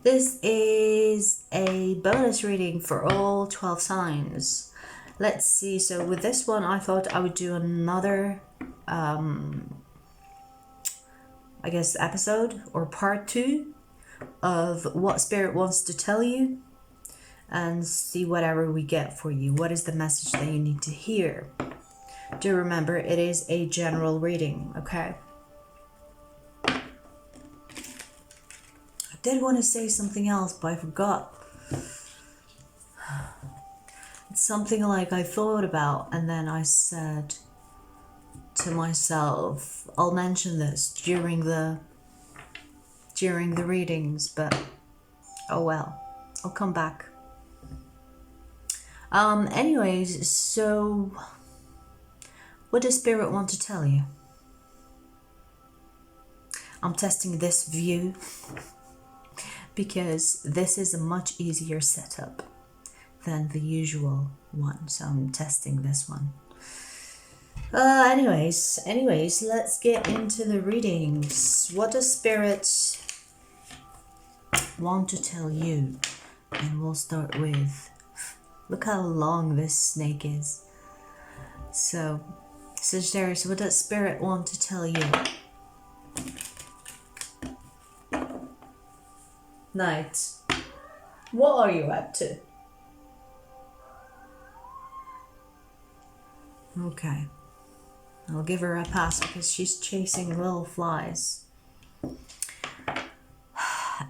This is a bonus reading for all 12 signs. Let's see. So with this one, I thought I would do another, I guess, episode or part 2 of what Spirit wants to tell you and see whatever we get for you. What is the message that you need to hear? Do remember, it is a general reading, okay? I did want to say something else, but I forgot. It's something like I thought about, and then I said to myself, I'll mention this during the readings, but oh well, I'll come back. Anyways, so what does Spirit want to tell you? I'm testing this view because this is a much easier setup than the usual one, so I'm testing this one. Anyways, let's get into the readings. What does Spirit want to tell you? And we'll start with, look how long this snake is. So, Sagittarius, what does Spirit want to tell you? Knight, what are you up to? Okay, I'll give her a pass because she's chasing little flies.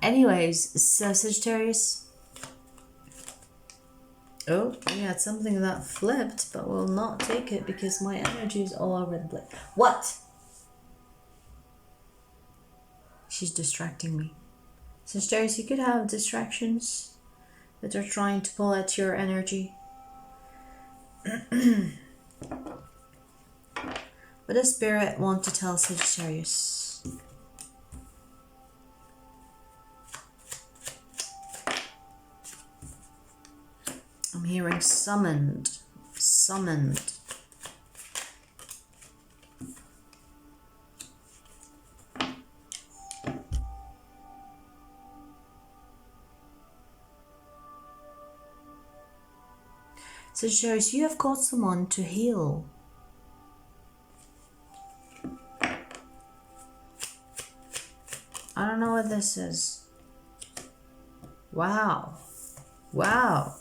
Anyways, so Sagittarius. Oh, we had something that flipped, but we'll not take it because my energy is all over the place. What? She's distracting me. Sagittarius, you could have distractions that are trying to pull at your energy. What does Spirit want to tell Sagittarius? I'm hearing summoned. Summoned. Sagittarius, you have caught someone to heal. I don't know what this is. Wow. Wow.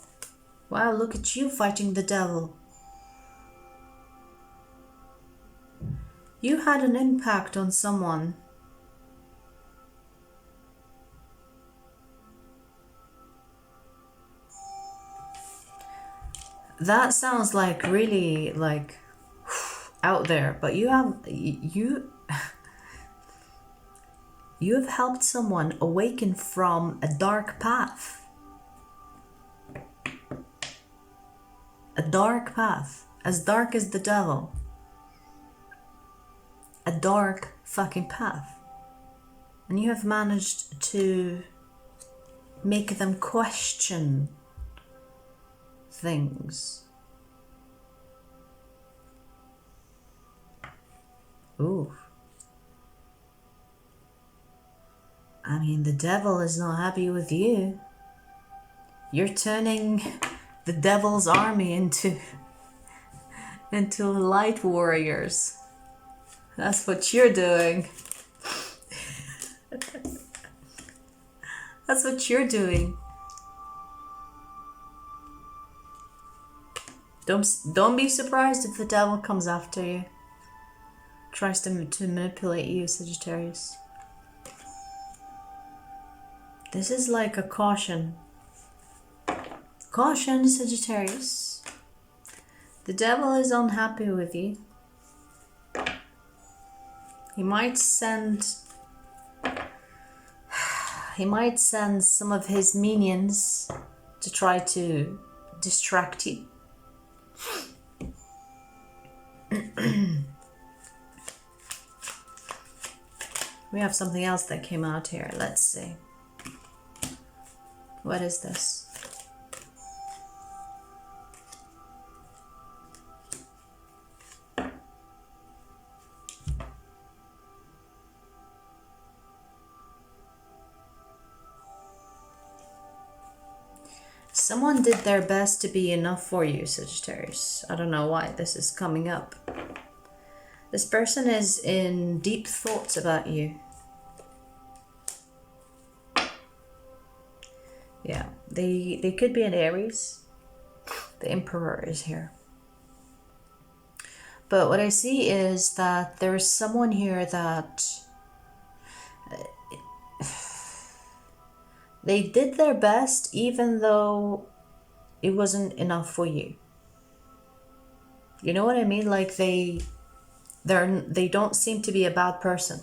Wow, look at you fighting the devil. You had an impact on someone. That sounds like really like out there, but you have helped someone awaken from a dark path. A dark path, as dark as the devil. A dark fucking path. And you have managed to make them question things. Ooh. I mean, the devil is not happy with you. You're turning the devil's army into light warriors. That's what you're doing. That's what you're doing. Don't be surprised if the devil comes after you. Tries to manipulate you, Sagittarius. This is like a caution. Caution, Sagittarius. The devil is unhappy with you. He might send some of his minions to try to distract you. We have something else that came out here. Let's see. What is this? Someone did their best to be enough for you, Sagittarius. I don't know why this is coming up. This person is in deep thoughts about you. Yeah, they could be an Aries. The Emperor is here. But what I see is that there's someone here that they did their best even though it wasn't enough for you. You know what I mean? Like they don't seem to be a bad person.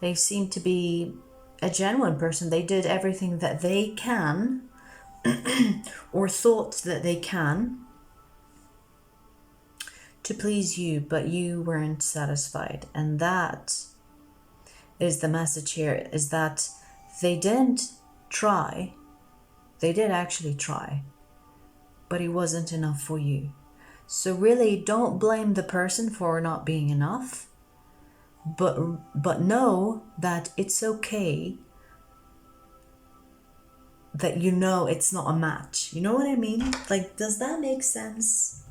They seem to be a genuine person. They did everything that they can or thought that they can to please you, but you weren't satisfied. And that is the message here, is that they didn't try. They did actually try, but it wasn't enough for you. So really don't blame the person for not being enough, but know that it's okay, that you know it's not a match. You know what I mean? Like, does that make sense?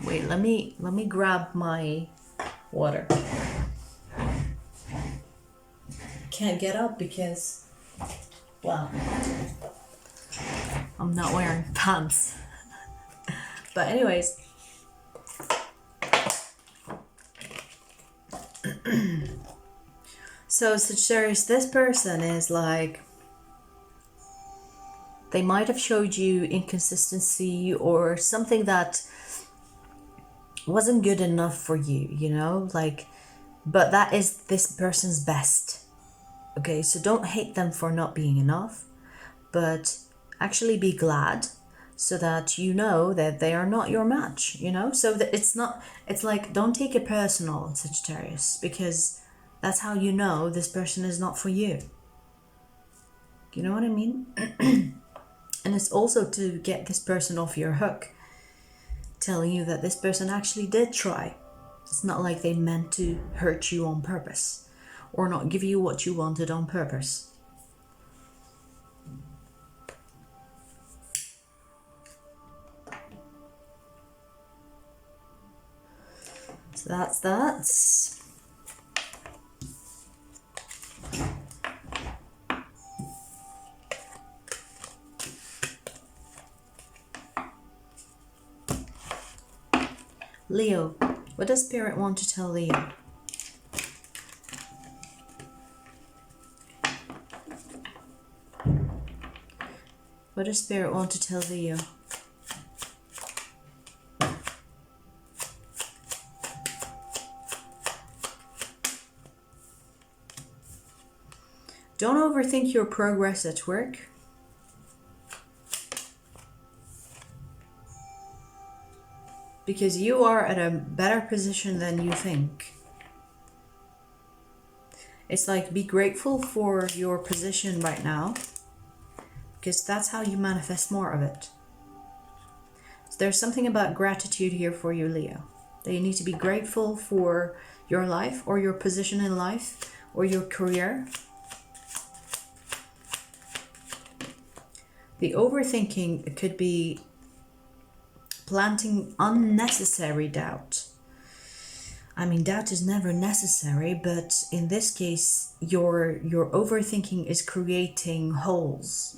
Wait, let me grab my water. Can't get up because, well, I'm not wearing pants. But anyways, so Sagittarius, this person is like, they might have showed you inconsistency or something that wasn't good enough for you, you know, like, but that is this person's best. Okay, so don't hate them for not being enough, but actually be glad, so that you know that they are not your match, you know, so that it's like, don't take it personal, Sagittarius, because that's how you know this person is not for you. You know what I mean? And it's also to get this person off your hook, telling you that this person actually did try. It's not like they meant to hurt you on purpose or not give you what you wanted on purpose. So that's that. Leo, what does Spirit want to tell Leo? What does Spirit want to tell Leo? Don't overthink your progress at work. Because you are at a better position than you think. It's like, be grateful for your position right now, because that's how you manifest more of it. So there's something about gratitude here for you, Leo. That you need to be grateful for your life or your position in life or your career. The overthinking could be planting unnecessary doubt. I mean, doubt is never necessary, but in this case, your overthinking is creating holes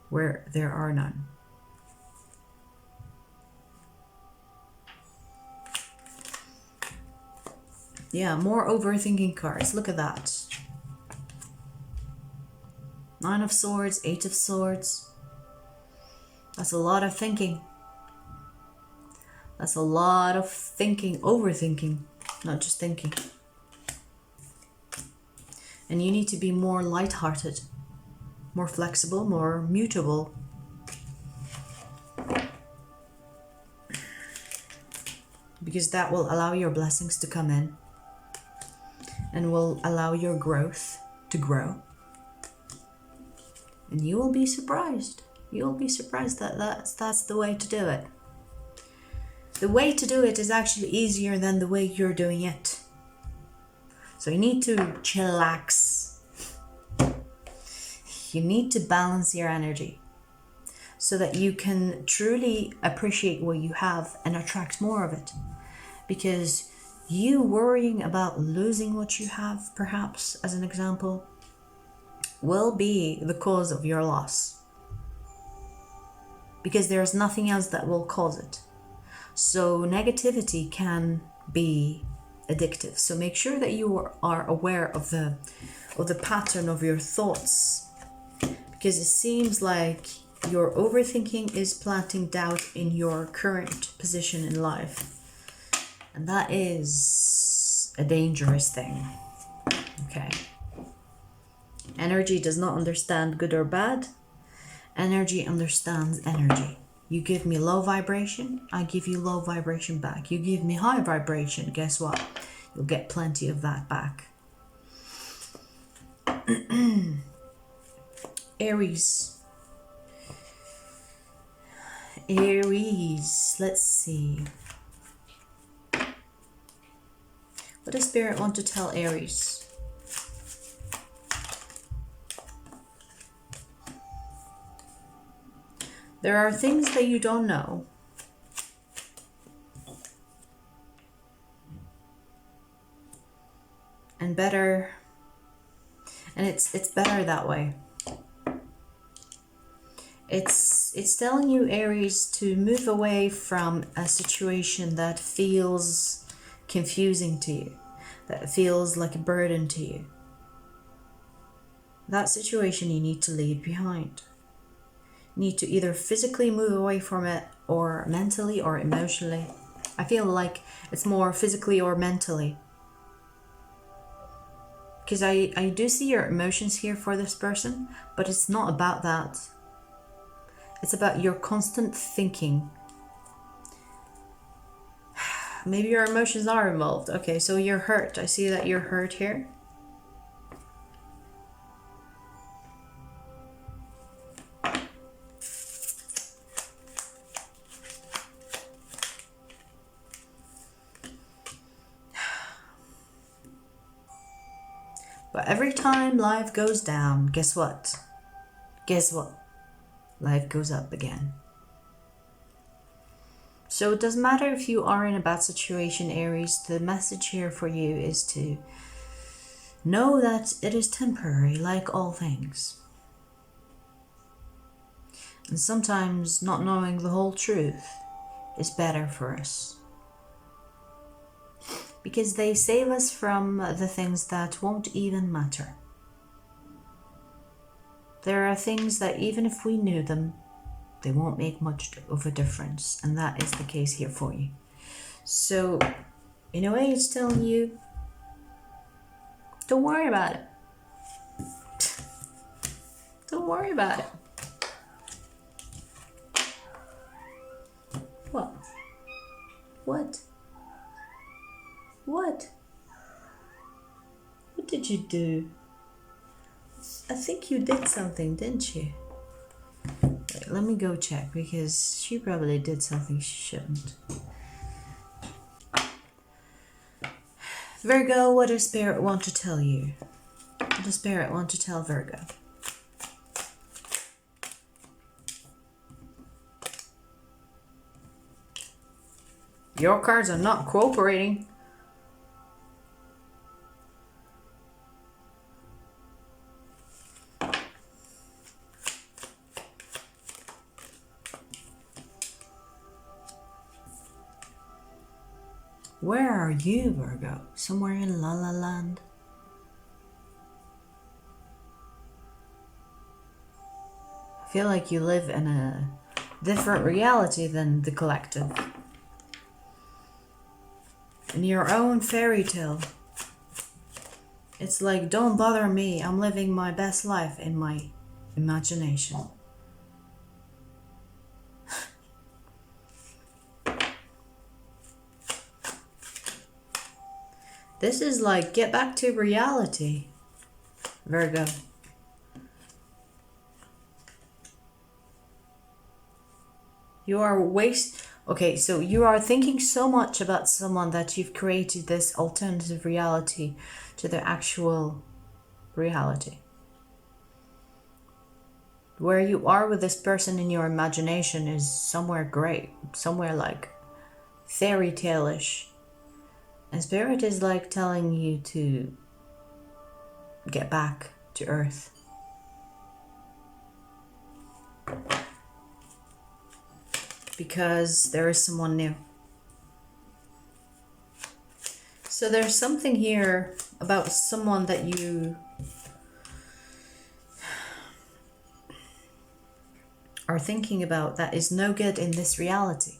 where there are none. Yeah, more overthinking cards. Look at that. 9 of Swords, 8 of Swords. That's a lot of thinking. That's a lot of thinking, overthinking, not just thinking. And you need to be more lighthearted, more flexible, more mutable. Because that will allow your blessings to come in and will allow your growth to grow. And you will be surprised. You will be surprised that that's the way to do it. The way to do it is actually easier than the way you're doing it. So you need to chillax. You need to balance your energy. so that you can truly appreciate what you have and attract more of it. Because you worrying about losing what you have, perhaps, as an example, will be the cause of your loss. Because there's nothing else that will cause it. So negativity can be addictive. So make sure that you are aware of the pattern of your thoughts, because it seems like your overthinking is planting doubt in your current position in life, and that is a dangerous thing. Okay. Energy does not understand good or bad. Energy understands energy. You give me low vibration, I give you low vibration back. You give me high vibration, guess what? You'll get plenty of that back. Aries. Aries, let's see. What does Spirit want to tell Aries? There are things that you don't know. And better, and it's better that way. It's telling you, Aries, to move away from a situation that feels confusing to you, that feels like a burden to you. That situation you need to leave behind. Need to either physically move away from it, or mentally or emotionally. I feel like it's more physically or mentally, because I do see your emotions here for this person, but it's not about that. It's about your constant thinking. Maybe your emotions are involved. Okay, so you're hurt. I see that you're hurt here. But every time life goes down, guess what? Guess what? Life goes up again. So it doesn't matter if you are in a bad situation, Aries. The message here for you is to know that it is temporary, like all things. And sometimes not knowing the whole truth is better for us, because they save us from the things that won't even matter. There are things that even if we knew them, they won't make much of a difference, and that is the case here for you. So in a way, it's telling you, don't worry about it. Don't worry about it. What? What? What? What did you do? I think you did something, didn't you? Wait, let me go check, because she probably did something she shouldn't. Virgo, what does Spirit want to tell you? What does Spirit want to tell Virgo? Your cards are not cooperating. Where are you, Virgo? Somewhere in La La Land? I feel like you live in a different reality than the collective. In your own fairy tale. It's like, don't bother me, I'm living my best life in my imagination. This is like, get back to reality, Virgo. You are Okay, so you are thinking so much about someone that you've created this alternative reality to the actual reality. Where you are with this person in your imagination is somewhere great, somewhere like fairy tale-ish. And Spirit is like telling you to get back to Earth. Because there is someone new. So there's something here about someone that you are thinking about that is no good in this reality.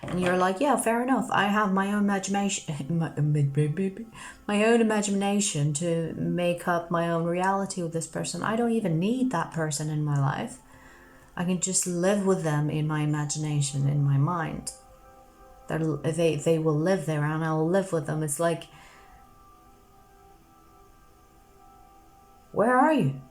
And you're like, yeah, fair enough. I have my own imagination, my own imagination to make up my own reality with this person. I don't even need that person in my life. I can just live with them in my imagination, in my mind. They will live there and I'll live with them. It's like, where are you?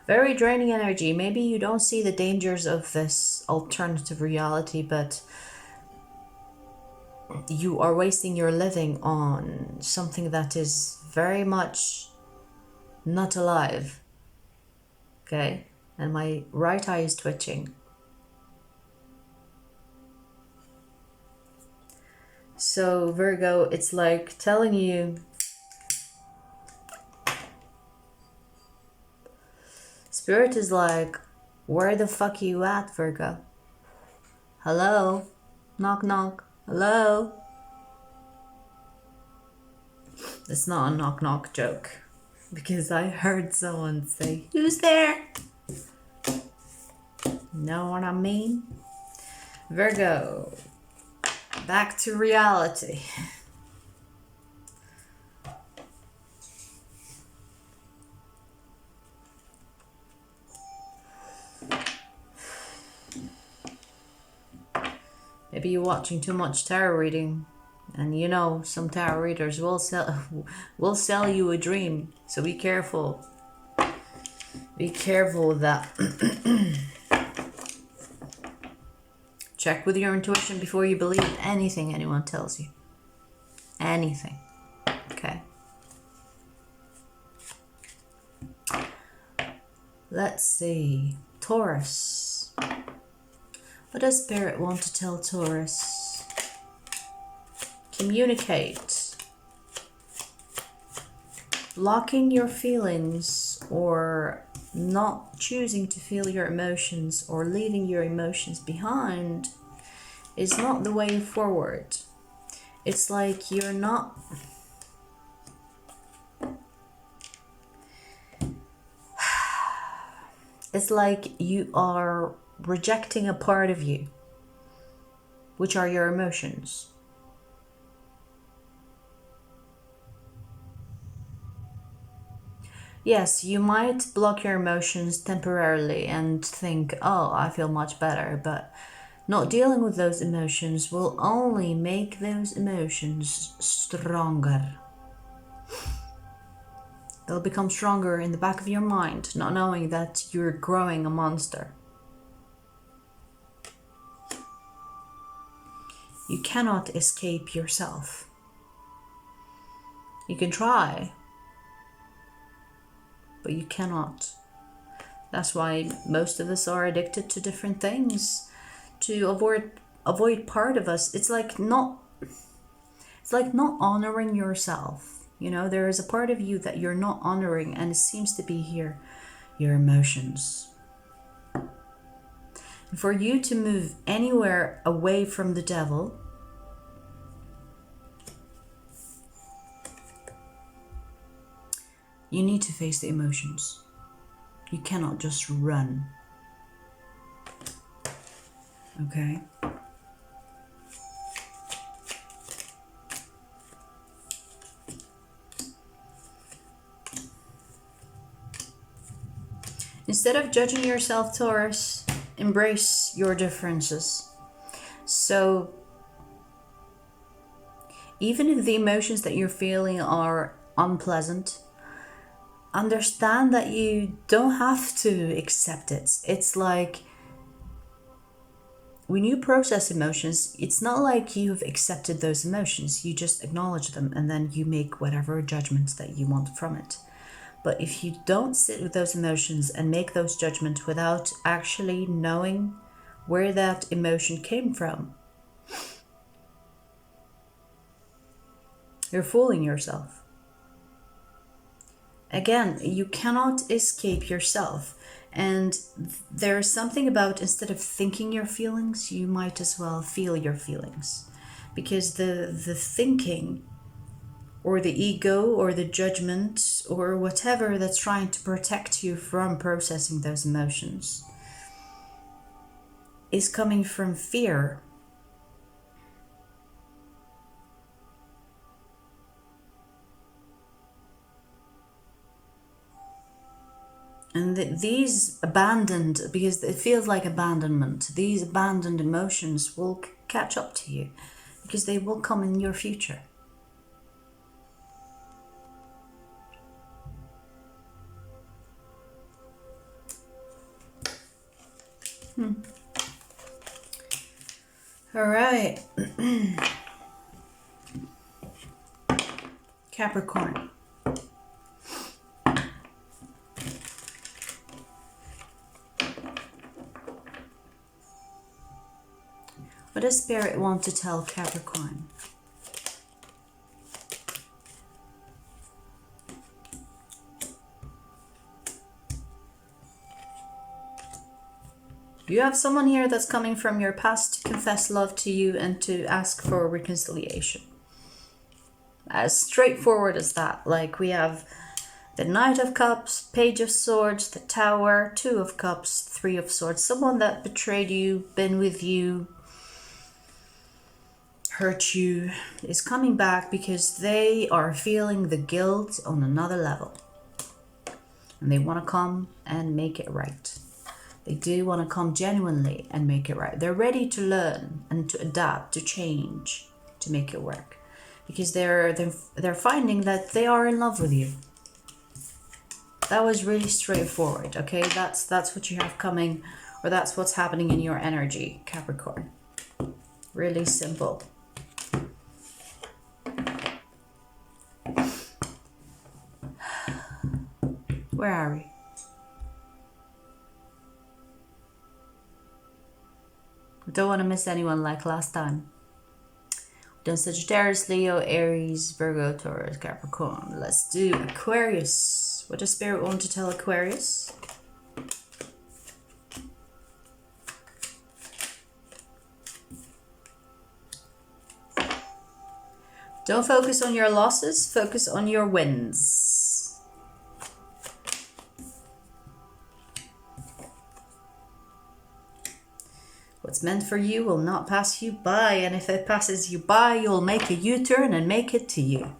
Very draining energy. Maybe you don't see the dangers of this alternative reality, but you are wasting your living on something that is very much not alive. Okay? And my right eye is twitching. So Virgo, it's like telling you, Spirit is like, where the fuck are you at, Virgo? Hello? Knock knock. Hello? It's not a knock knock joke. Because I heard someone say, who's there? Know what I mean? Virgo, back to reality. Maybe you're watching too much tarot reading, and you know some tarot readers will sell you a dream. So be careful. Be careful with that. Check with your intuition before you believe anything anyone tells you. Anything. Okay. Let's see. Taurus. What does Spirit want to tell Taurus? Communicate. Blocking your feelings or not choosing to feel your emotions or leaving your emotions behind is not the way forward. It's like you're not... It's like you are rejecting a part of you, which are your emotions. Yes, you might block your emotions temporarily and think, oh, I feel much better, but not dealing with those emotions will only make those emotions stronger. They'll become stronger in the back of your mind, not knowing that you're growing a monster. You cannot escape yourself. You can try, but you cannot. That's why most of us are addicted to different things to avoid part of us. It's like not honoring yourself. You know, there is a part of you that you're not honoring, and it seems to be here, your emotions. For you to move anywhere away from the devil, you need to face the emotions. You cannot just run. Okay? Instead of judging yourself, Taurus, embrace your differences. So, even if the emotions that you're feeling are unpleasant, understand that you don't have to accept it. It's like when you process emotions, it's not like you've accepted those emotions. You just acknowledge them and then you make whatever judgments that you want from it. But if you don't sit with those emotions and make those judgments without actually knowing where that emotion came from, you're fooling yourself. Again, you cannot escape yourself. And there's something about, instead of thinking your feelings, you might as well feel your feelings. Because the thinking, or the ego, or the judgment, or whatever that's trying to protect you from processing those emotions, is coming from fear. And these abandoned, because it feels like abandonment, these abandoned emotions will catch up to you, because they will come in your future. All right. Capricorn. What does Spirit want to tell Capricorn? You have someone here that's coming from your past to confess love to you and to ask for reconciliation. As straightforward as that. Like, we have the Knight of Cups, Page of Swords, the Tower, Two of Cups, Three of Swords. Someone that betrayed you, been with you, hurt you, is coming back because they are feeling the guilt on another level. And they want to come and make it right. They do want to come genuinely and make it right. They're ready to learn and to adapt, to change, to make it work. Because they're finding that they are in love with you. That was really straightforward, okay? That's what you have coming, or that's what's happening in your energy, Capricorn. Really simple. Where are we? Don't want to miss anyone like last time. We've done Sagittarius, Leo, Aries, Virgo, Taurus, Capricorn. Let's do Aquarius. What does Spirit want to tell Aquarius? Don't focus on your losses, focus on your wins. What's meant for you will not pass you by, and if it passes you by, you'll make a U-turn and make it to you.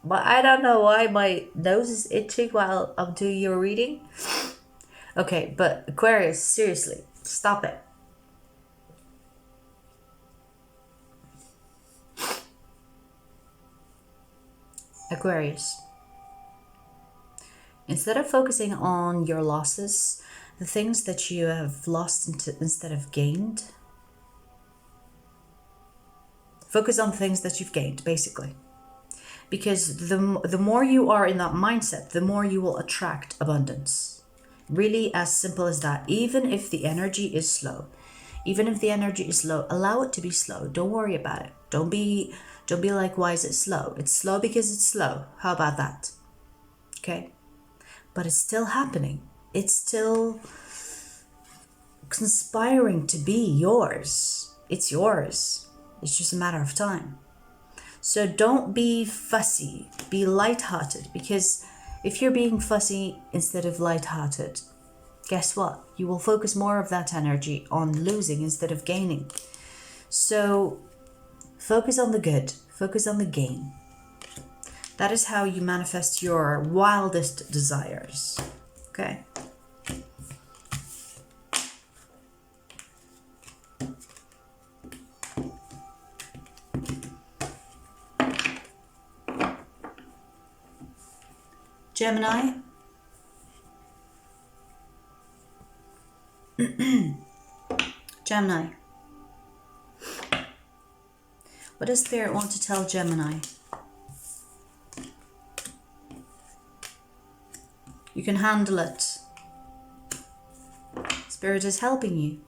But I don't know why my nose is itching while I'm doing your reading. Okay, but Aquarius, seriously, stop it. Aquarius. Instead of focusing on your losses, the things that you have lost instead of gained, focus on the things that you've gained, basically. Because the more you are in that mindset, the more you will attract abundance. Really as simple as that. Even if the energy is slow. Even if the energy is slow, allow it to be slow. Don't worry about it. Don't be like, why is it slow? It's slow because it's slow. How about that? Okay? But it's still happening. It's still conspiring to be yours. It's yours. It's just a matter of time. So don't be fussy. Be lighthearted. Because if you're being fussy instead of lighthearted, guess what? You will focus more of that energy on losing instead of gaining. So focus on the good. Focus on the gain. That is how you manifest your wildest desires. Okay? Gemini. Gemini. What does Spirit want to tell Gemini? You can handle it. Spirit is helping you.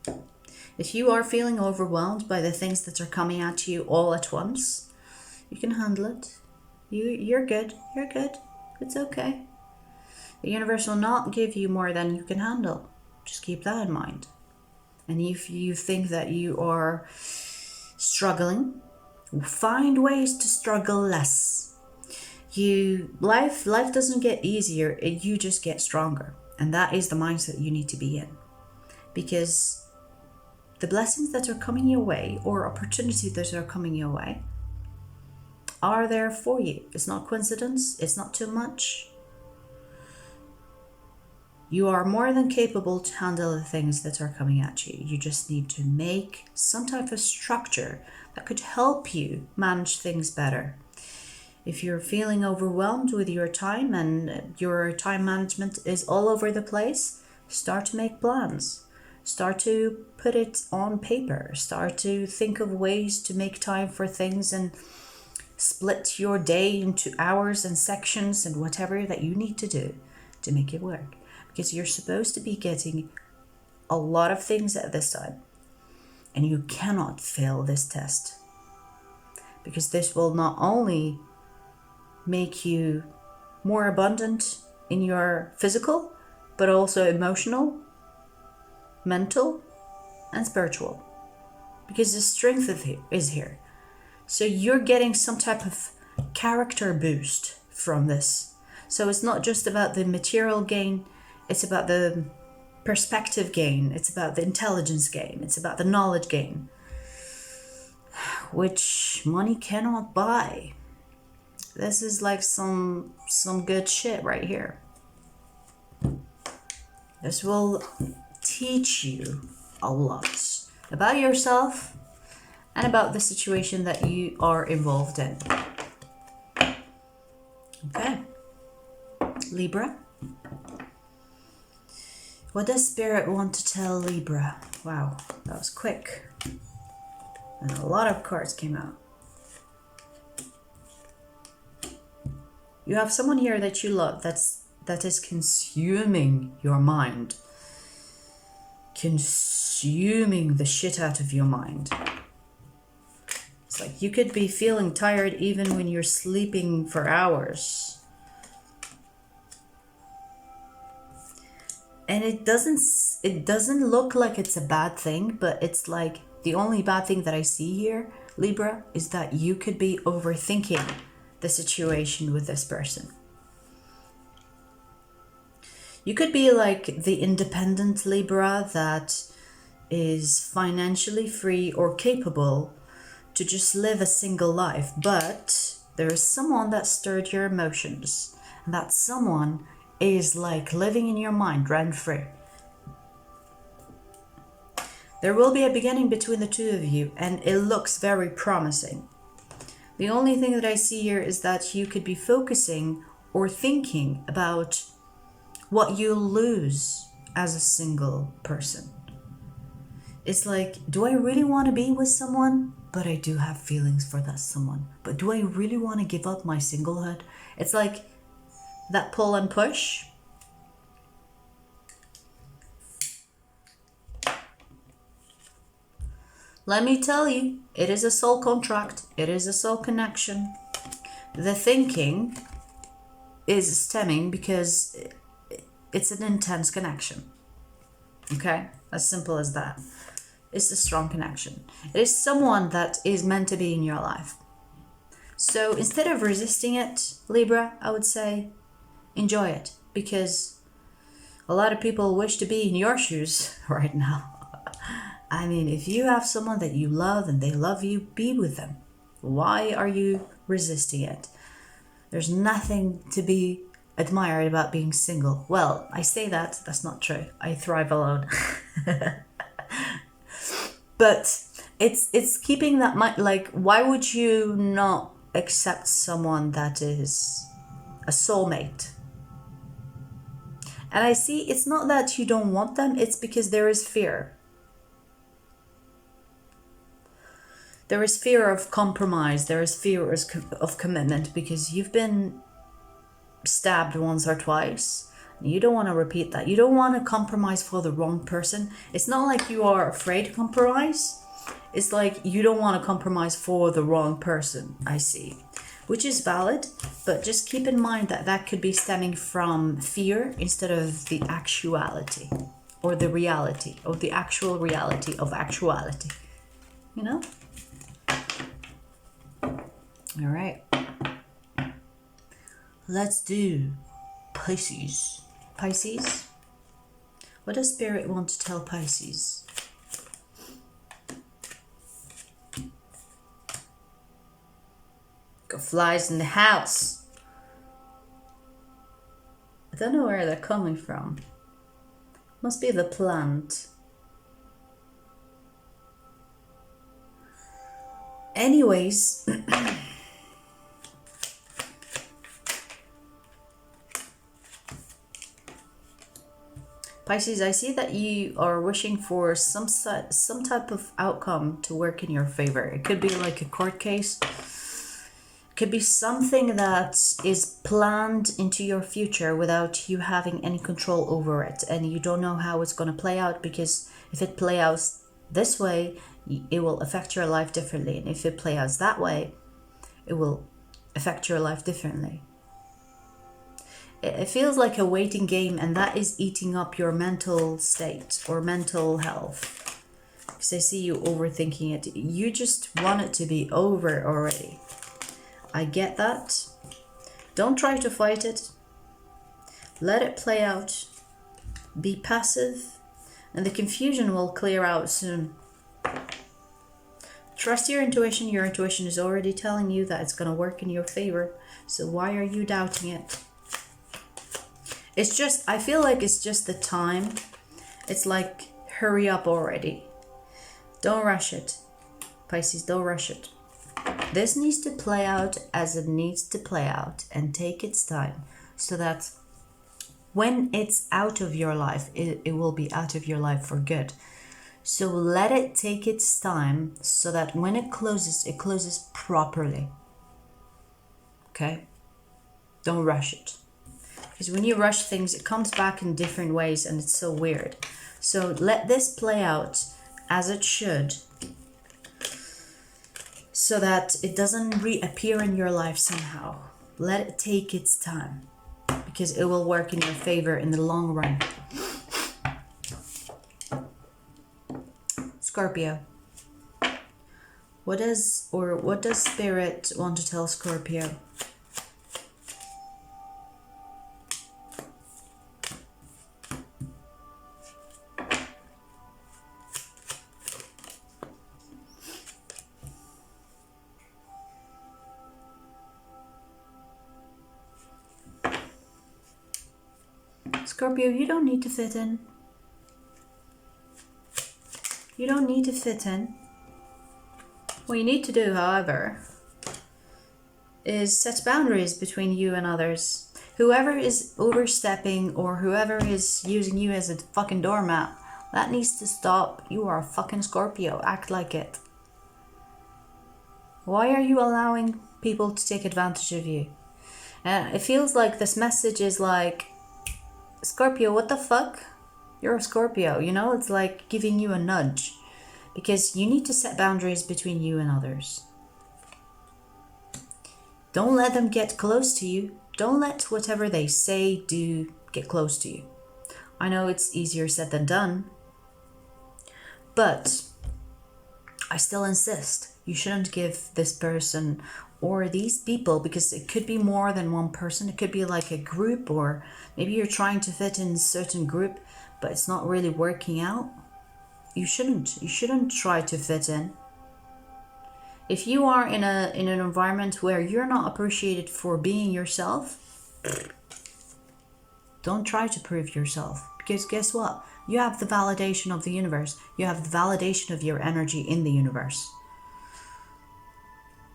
If you are feeling overwhelmed by the things that are coming at you all at once, you can handle it. You're good. You're good. It's okay. The universe will not give you more than you can handle. Just keep that in mind. And if you think that you are struggling, find ways to struggle less. Life doesn't get easier, you just get stronger. And that is the mindset you need to be in. Because the blessings that are coming your way, or opportunities that are coming your way, are there for you. It's not coincidence, it's not too much. You are more than capable to handle the things that are coming at you. You just need to make some type of structure that could help you manage things better. If you're feeling overwhelmed with your time and your time management is all over the place, start to make plans. Start to put it on paper. Start to think of ways to make time for things and split your day into hours and sections and whatever that you need to do to make it work. Because you're supposed to be getting a lot of things at this time. And you cannot fail this test. Because this will not only make you more abundant in your physical, but also emotional, mental, and spiritual. Because the strength is here. So you're getting some type of character boost from this. So it's not just about the material gain, it's about the perspective gain, it's about the intelligence gain, it's about the knowledge gain, which money cannot buy. This is like some good shit right here. This will teach you a lot about yourself and about the situation that you are involved in. Okay. Libra. What does Spirit want to tell Libra? Wow, that was quick. And a lot of cards came out. You have someone here that you love that is consuming your mind. Consuming the shit out of your mind. It's like you could be feeling tired even when you're sleeping for hours. And it doesn't look like it's a bad thing, but it's like the only bad thing that I see here, Libra, is that you could be overthinking the situation with this person. You could be like the independent Libra that is financially free or capable to just live a single life, but there is someone that stirred your emotions, and that someone is like living in your mind rent-free. There will be a beginning between the two of you, and it looks very promising. The only thing that I see here is that you could be focusing or thinking about what you lose as a single person. It's like, do I really want to be with someone? But I do have feelings for that someone. But do I really want to give up my singlehood? It's like that pull and push. Let me tell you, it is a soul contract. It is a soul connection. The thinking is stemming because it's an intense connection. Okay? As simple as that. It's a strong connection. It is someone that is meant to be in your life. So instead of resisting it, Libra, I would say, enjoy it. Because a lot of people wish to be in your shoes right now. I mean, if you have someone that you love and they love you, be with them. Why are you resisting it? There's nothing to be admired about being single. Well, I say that, that's not true. I thrive alone. But it's keeping that mind, like, why would you not accept someone that is a soulmate? And I see it's not that you don't want them, it's because there is fear. There is fear of compromise. There is fear of commitment because you've been stabbed once or twice. You don't want to repeat that. You don't want to compromise for the wrong person. It's not like you are afraid to compromise. It's like you don't want to compromise for the wrong person, I see. Which is valid, but just keep in mind that that could be stemming from fear instead of the actuality or the reality or the actual reality of actuality. You know? All right. Let's do Pisces. Pisces? What does Spirit want to tell Pisces? Got flies in the house. I don't know where they're coming from. Must be the plant. Anyways, Pisces, I see that you are wishing for some type of outcome to work in your favor. It could be like a court case. It could be something that is planned into your future without you having any control over it. And you don't know how it's going to play out, because if it plays out this way, it will affect your life differently. And if it plays out that way, it will affect your life differently. It feels like a waiting game, and that is eating up your mental state or mental health. Because I see you overthinking it. You just want it to be over already. I get that. Don't try to fight it. Let it play out. Be passive, and the confusion will clear out soon. Trust your intuition. Your intuition is already telling you that it's going to work in your favor. So why are you doubting it? It's just, I feel like it's just the time. It's like, hurry up already. Don't rush it. Pisces, don't rush it. This needs to play out as it needs to play out and take its time, so that when it's out of your life, it will be out of your life for good. So let it take its time so that when it closes properly. Okay? Don't rush it. Because when you rush things, it comes back in different ways and it's so weird. So let this play out as it should, so that it doesn't reappear in your life somehow. Let it take its time, because it will work in your favor in the long run. Scorpio. What does Spirit want to tell Scorpio? Scorpio, you don't need to fit in. You don't need to fit in. What you need to do, however, is set boundaries between you and others. Whoever is overstepping or whoever is using you as a fucking doormat, that needs to stop. You are a fucking Scorpio. Act like it. Why are you allowing people to take advantage of you? And it feels like this message is like, Scorpio, what the fuck? You're a Scorpio, you know? It's like giving you a nudge. Because you need to set boundaries between you and others. Don't let them get close to you. Don't let whatever they say, do, get close to you. I know it's easier said than done. But I still insist. You shouldn't give this person or these people, because it could be more than one person. It could be like a group, or maybe you're trying to fit in a certain group, but it's not really working out. You shouldn't try to fit in. If you are in an environment where you're not appreciated for being yourself, don't try to prove yourself, because guess what? You have the validation of the universe. You have the validation of your energy in the universe.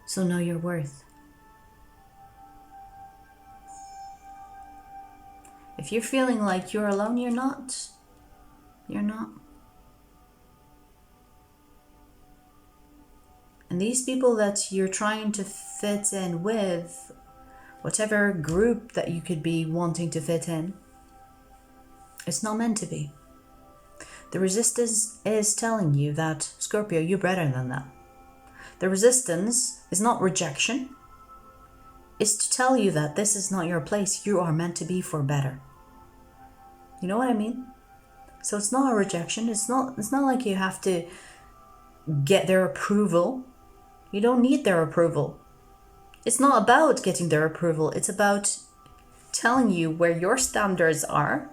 So know your worth. If you're feeling like you're alone, you're not. You're not. And these people that you're trying to fit in with, whatever group that you could be wanting to fit in, it's not meant to be. The resistance is telling you that, Scorpio, you're better than that. The resistance is not rejection. It's to tell you that this is not your place. You are meant to be for better. You know what I mean? So it's not a rejection. It's not like you have to get their approval. You don't need their approval. It's not about getting their approval. It's about telling you where your standards are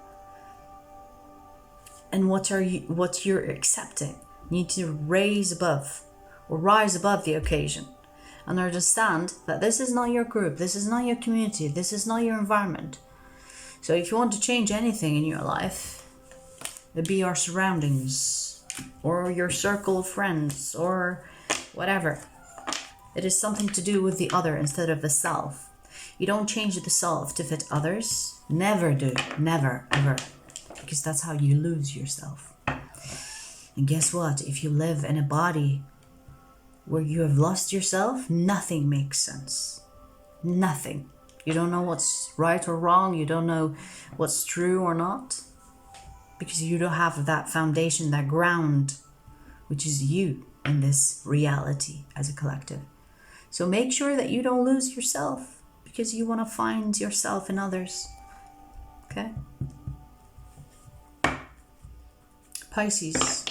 and what you're accepting. You need to rise above the occasion and understand that this is not your group, this is not your community, this is not your environment. So if you want to change anything in your life, it'd be your surroundings or your circle of friends or whatever. It is something to do with the other instead of the self. You don't change the self to fit others. Never do. Never, ever. Because that's how you lose yourself. And guess what? If you live in a body where you have lost yourself, nothing makes sense. Nothing. You don't know what's right or wrong. You don't know what's true or not. Because you don't have that foundation, that ground, which is you in this reality as a collective. So make sure that you don't lose yourself because you want to find yourself in others. Okay? Pisces.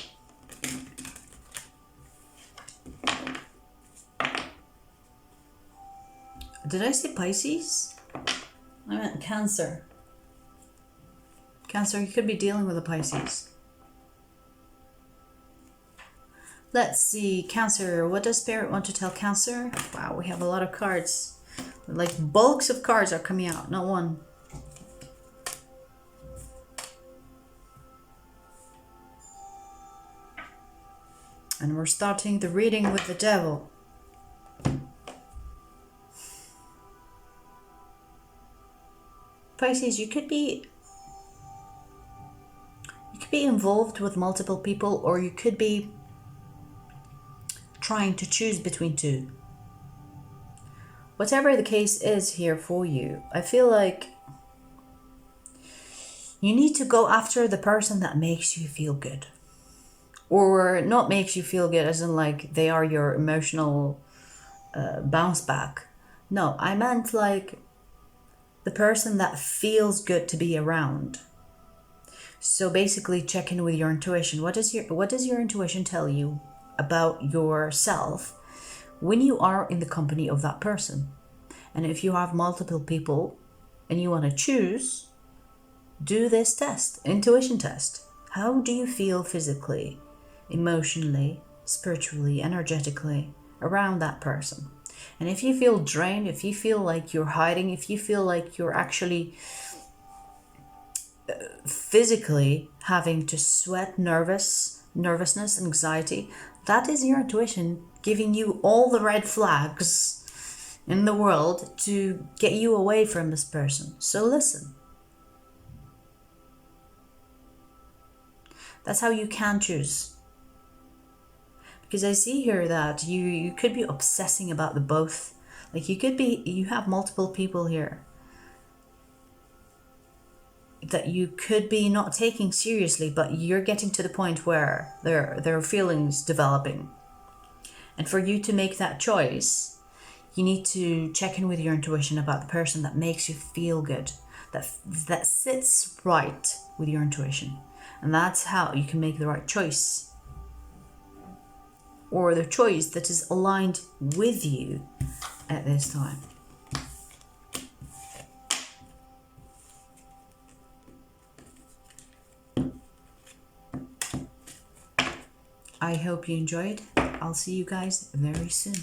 Did I say Pisces? I meant Cancer. Cancer, you could be dealing with a Pisces. Let's see, Cancer. What does Spirit want to tell Cancer? Wow, we have a lot of cards. Like bulks of cards are coming out, not one. And we're starting the reading with the Devil. Pisces, you could be involved with multiple people, or you could be trying to choose between two. Whatever the case is here for you, I feel like you need to go after the person that makes you feel good. Or not makes you feel good as in like they are your emotional bounce back. No, I meant like the person that feels good to be around. So basically check in with your intuition. What does your intuition tell you about yourself when you are in the company of that person? And if you have multiple people and you want to choose, do this test, intuition test. How do you feel physically, emotionally, spiritually, energetically around that person? And if you feel drained, if you feel like you're hiding, if you feel like you're actually physically having to sweat, nervousness, anxiety, that is your intuition giving you all the red flags in the world to get you away from this person. So listen. That's how you can choose. Because I see here that you could be obsessing about the both. Like you have multiple people here that you could be not taking seriously, but you're getting to the point where there are feelings developing. And for you to make that choice, you need to check in with your intuition about the person that makes you feel good, that sits right with your intuition. And that's how you can make the right choice, or the choice that is aligned with you at this time. I hope you enjoyed. I'll see you guys very soon.